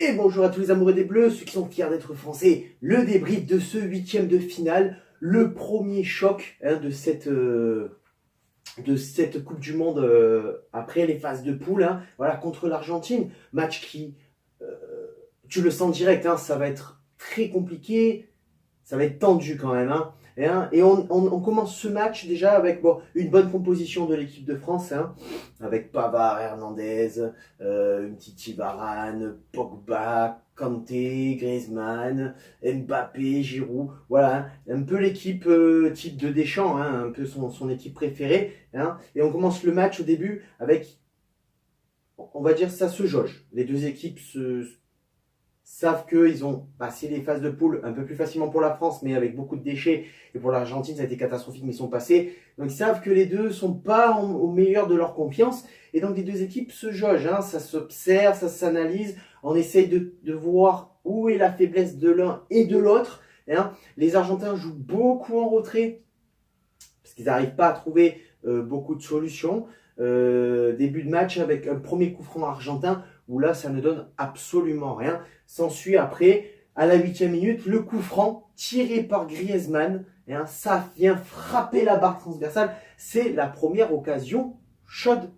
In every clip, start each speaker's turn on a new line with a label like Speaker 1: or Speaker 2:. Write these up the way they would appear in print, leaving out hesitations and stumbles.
Speaker 1: Et bonjour à tous les amoureux des Bleus, ceux qui sont fiers d'être français. Le débrief de ce huitième de finale, le premier choc de cette Coupe du Monde après les phases de poule, voilà, contre l'Argentine. Match qui, tu le sens direct, ça va être très compliqué, ça va être tendu quand même. Et on commence ce match déjà avec une bonne composition de l'équipe de France, avec Pavard, Hernandez, Titi Varane, Pogba, Kanté, Griezmann, Mbappé, Giroud. Voilà, un peu l'équipe type de Deschamps, un peu son équipe préférée. Et on commence le match au début avec, on va dire, ça se jauge. Les deux équipes savent qu'ils ont passé les phases de poule un peu plus facilement pour la France, mais avec beaucoup de déchets. Et pour l'Argentine, ça a été catastrophique, mais ils sont passés. Donc ils savent que les deux ne sont pas au meilleur de leur confiance. Et donc les deux équipes se jaugent. Ça s'observe, ça s'analyse. On essaye de voir où est la faiblesse de l'un et de l'autre. Les Argentins jouent beaucoup en retrait, parce qu'ils n'arrivent pas à trouver beaucoup de solutions. Début de match avec un premier coup franc argentin, où là, ça ne donne absolument rien. S'ensuit après, à la 8e minute, le coup franc tiré par Griezmann. Ça vient frapper la barre transversale. C'est la première occasion chaude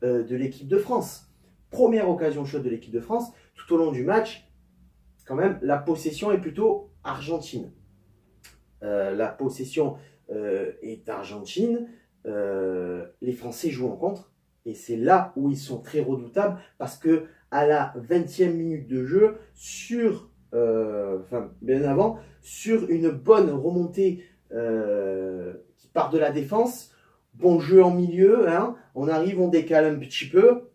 Speaker 1: de l'équipe de France. Première occasion chaude de l'équipe de France. Tout au long du match, quand même, la possession est plutôt argentine. La possession est argentine. Les Français jouent en contre. Et c'est là où ils sont très redoutables, parce que à la 20e minute de jeu, bien avant, sur une bonne remontée qui part de la défense, bon jeu en milieu, on arrive, on décale un petit peu,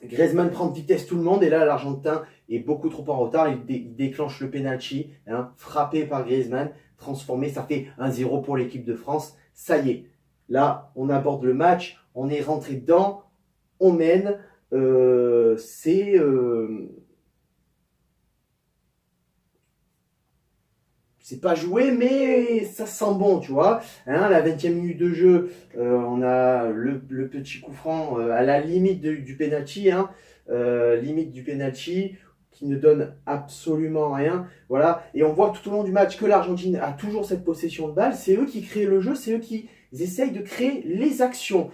Speaker 1: Griezmann prend de vitesse tout le monde, et là l'Argentin est beaucoup trop en retard, il déclenche le penalty, frappé par Griezmann, transformé, ça fait 1-0 pour l'équipe de France. Ça y est, là on aborde le match, on est rentré dedans, on mène, c'est pas joué, mais ça sent bon, tu vois. La 20e minute de jeu, on a le petit coup franc à la limite du penalty, limite du penalty, qui ne donne absolument rien. Voilà. Et on voit tout au long du match que l'Argentine a toujours cette possession de balle. C'est eux qui créent le jeu, c'est eux qui essayent de créer les actions.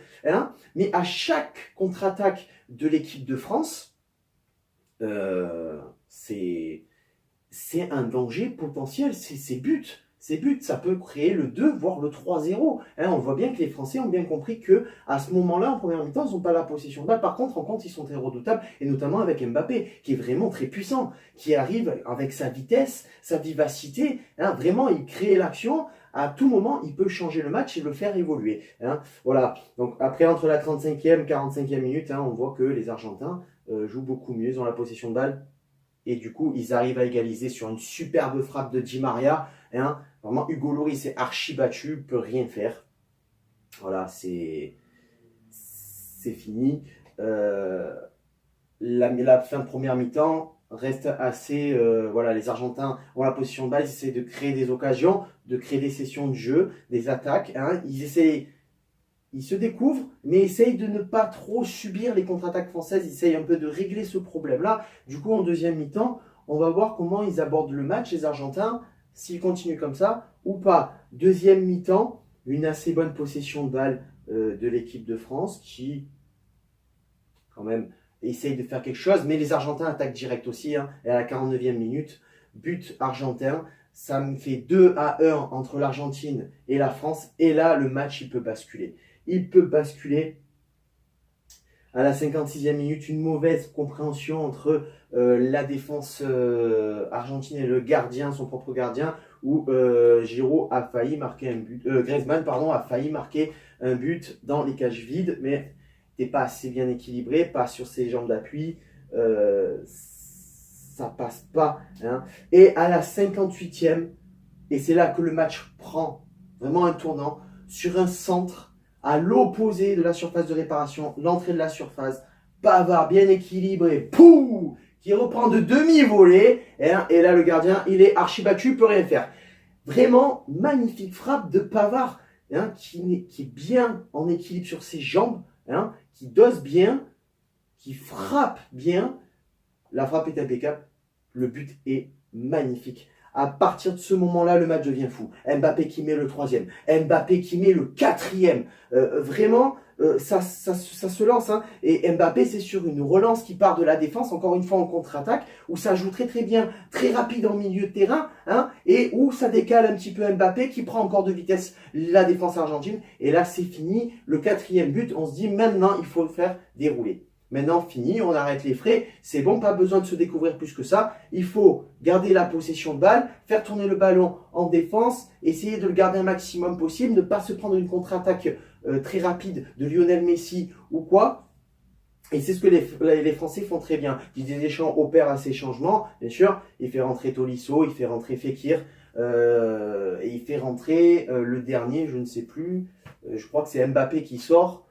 Speaker 1: Mais à chaque contre-attaque de l'équipe de France, c'est un danger potentiel, c'est but. Ça peut créer le 2, voire le 3-0. On voit bien que les Français ont bien compris que à ce moment-là, en première mi-temps, ils n'ont pas la possession de balle. Par contre, en contre, ils sont très redoutables, et notamment avec Mbappé, qui est vraiment très puissant, qui arrive avec sa vitesse, sa vivacité. Vraiment, il crée l'action. À tout moment, il peut changer le match et le faire évoluer. Voilà. Donc après, entre la 35e et 45e minute, on voit que les Argentins jouent beaucoup mieux, ils ont la possession de balle. Et du coup, ils arrivent à égaliser sur une superbe frappe de Di Maria. Vraiment, Hugo Lloris est archi battu, peut rien faire. Voilà, c'est fini. La fin de première mi-temps reste assez... les Argentins ont la position de balle, ils essaient de créer des occasions, de créer des sessions de jeu, des attaques. Ils se découvrent, mais essayent de ne pas trop subir les contre-attaques françaises. Ils essayent un peu de régler ce problème-là. Du coup, en deuxième mi-temps, on va voir comment ils abordent le match, les Argentins, s'ils continuent comme ça ou pas. Deuxième mi-temps, une assez bonne possession de balle de l'équipe de France qui, quand même, essaye de faire quelque chose. Mais les Argentins attaquent direct aussi. Et à la 49e minute, but argentin. Ça me fait 2-1 entre l'Argentine et la France. Et là, le match, il peut basculer. Il peut basculer à la 56e minute, une mauvaise compréhension entre la défense argentine et le gardien, son propre gardien, où Giroud a failli marquer un but, Griezmann a failli marquer un but dans les cages vides, mais n'était pas assez bien équilibré, pas sur ses jambes d'appui, ça passe pas. Et à la 58e, et c'est là que le match prend vraiment un tournant, sur un centre, à l'opposé de la surface de réparation, l'entrée de la surface, Pavard bien équilibré, pouh, qui reprend de demi-volée, et là le gardien, il est archi battu, il peut rien faire. Vraiment magnifique frappe de Pavard, qui est bien en équilibre sur ses jambes, qui dose bien, qui frappe bien, La frappe est impeccable. Le but est magnifique. À partir de ce moment-là, le match devient fou. Mbappé qui met le 3e. Mbappé qui met le 4e. Vraiment, ça se lance. Hein. Et Mbappé, c'est sur une relance qui part de la défense, encore une fois en contre-attaque, où ça joue très très bien, très rapide en milieu de terrain, hein, et où ça décale un petit peu Mbappé, qui prend encore de vitesse la défense argentine. Et là, c'est fini. Le 4e but, on se dit maintenant, il faut le faire dérouler. Maintenant, fini, on arrête les frais, c'est bon, pas besoin de se découvrir plus que ça. Il faut garder la possession de balle, faire tourner le ballon en défense, essayer de le garder un maximum possible, ne pas se prendre une contre-attaque très rapide de Lionel Messi ou quoi. Et c'est ce que les Français font très bien. Didier Deschamps opère à ces changements, bien sûr. Il fait rentrer Tolisso, il fait rentrer Fekir, et il fait rentrer le dernier, je ne sais plus, je crois que c'est Mbappé qui sort.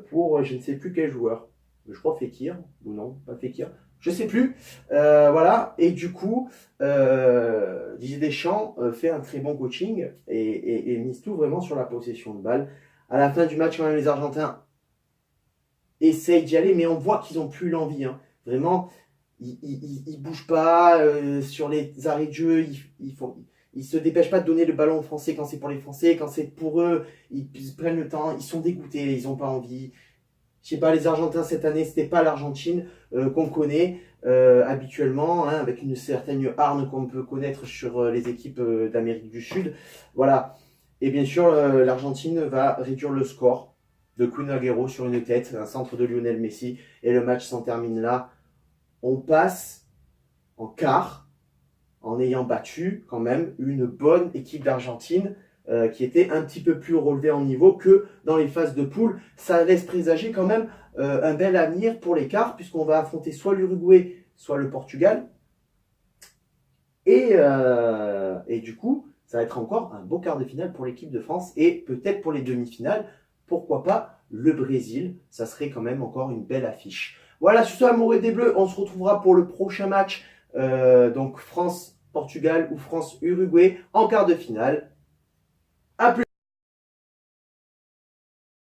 Speaker 1: Pour je ne sais plus quel joueur. Je crois Fekir, ou non, pas Fekir. Je sais plus. Voilà. Et du coup, Didier Deschamps fait un très bon coaching et mise tout vraiment sur la possession de balle. À la fin du match, quand même, les Argentins essayent d'y aller, mais on voit qu'ils n'ont plus l'envie. Hein. Vraiment, ils bougent pas sur les arrêts de jeu. Ils se dépêchent pas de donner le ballon aux Français quand c'est pour les Français, quand c'est pour eux, ils prennent le temps, ils sont dégoûtés, ils n'ont pas envie. Je sais pas, les Argentins cette année, c'était pas l'Argentine qu'on connaît habituellement, hein, avec une certaine hargne qu'on peut connaître sur les équipes d'Amérique du Sud. Voilà. Et bien sûr, l'Argentine va réduire le score de Kun Agüero sur une tête, un centre de Lionel Messi, et le match s'en termine là. On passe en quart, en ayant battu quand même une bonne équipe d'Argentine qui était un petit peu plus relevée en niveau que dans les phases de poule. Ça laisse présager quand même un bel avenir pour les quarts, puisqu'on va affronter soit l'Uruguay, soit le Portugal. Et du coup, ça va être encore un beau quart de finale pour l'équipe de France, et peut-être pour les demi-finales, pourquoi pas le Brésil. Ça serait quand même encore une belle affiche. Voilà, sur ce, amoureux des Bleus, on se retrouvera pour le prochain match. Donc France-Portugal ou France-Uruguay en quart de finale.